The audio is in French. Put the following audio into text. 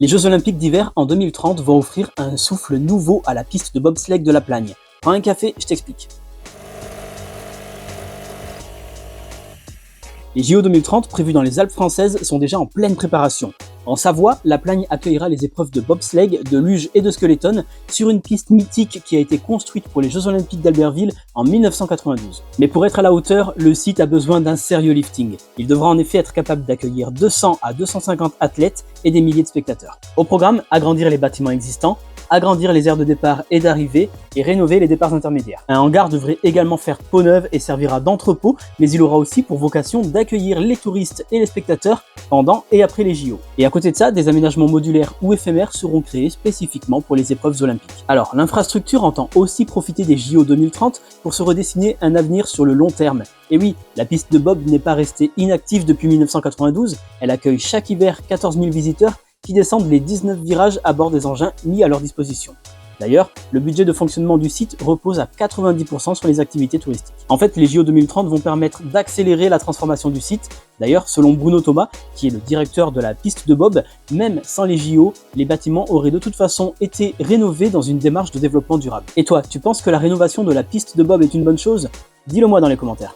Les Jeux Olympiques d'hiver en 2030 vont offrir un souffle nouveau à la piste de bobsleigh de la Plagne. Prends un café, je t'explique. Les JO 2030 prévus dans les Alpes françaises sont déjà en pleine préparation. En Savoie, la Plagne accueillera les épreuves de bobsleigh, de luge et de skeleton sur une piste mythique qui a été construite pour les Jeux Olympiques d'Albertville en 1992. Mais pour être à la hauteur, le site a besoin d'un sérieux lifting. Il devra en effet être capable d'accueillir 200 à 250 athlètes et des milliers de spectateurs. Au programme, agrandir les bâtiments existants, agrandir les aires de départ et d'arrivée et rénover les départs intermédiaires. Un hangar devrait également faire peau neuve et servira d'entrepôt, mais il aura aussi pour vocation d'accueillir les touristes et les spectateurs pendant et après les JO. Et à côté de ça, des aménagements modulaires ou éphémères seront créés spécifiquement pour les épreuves olympiques. Alors, l'infrastructure entend aussi profiter des JO 2030 pour se redessiner un avenir sur le long terme. Et oui, la piste de bob n'est pas restée inactive depuis 1992, elle accueille chaque hiver 14 000 visiteurs qui descendent les 19 virages à bord des engins mis à leur disposition. D'ailleurs, le budget de fonctionnement du site repose à 90% sur les activités touristiques. En fait, les JO 2030 vont permettre d'accélérer la transformation du site. D'ailleurs, selon Bruno Thomas, qui est le directeur de la piste de bob, même sans les JO, les bâtiments auraient de toute façon été rénovés dans une démarche de développement durable. Et toi, tu penses que la rénovation de la piste de bob est une bonne chose ? Dis-le moi dans les commentaires.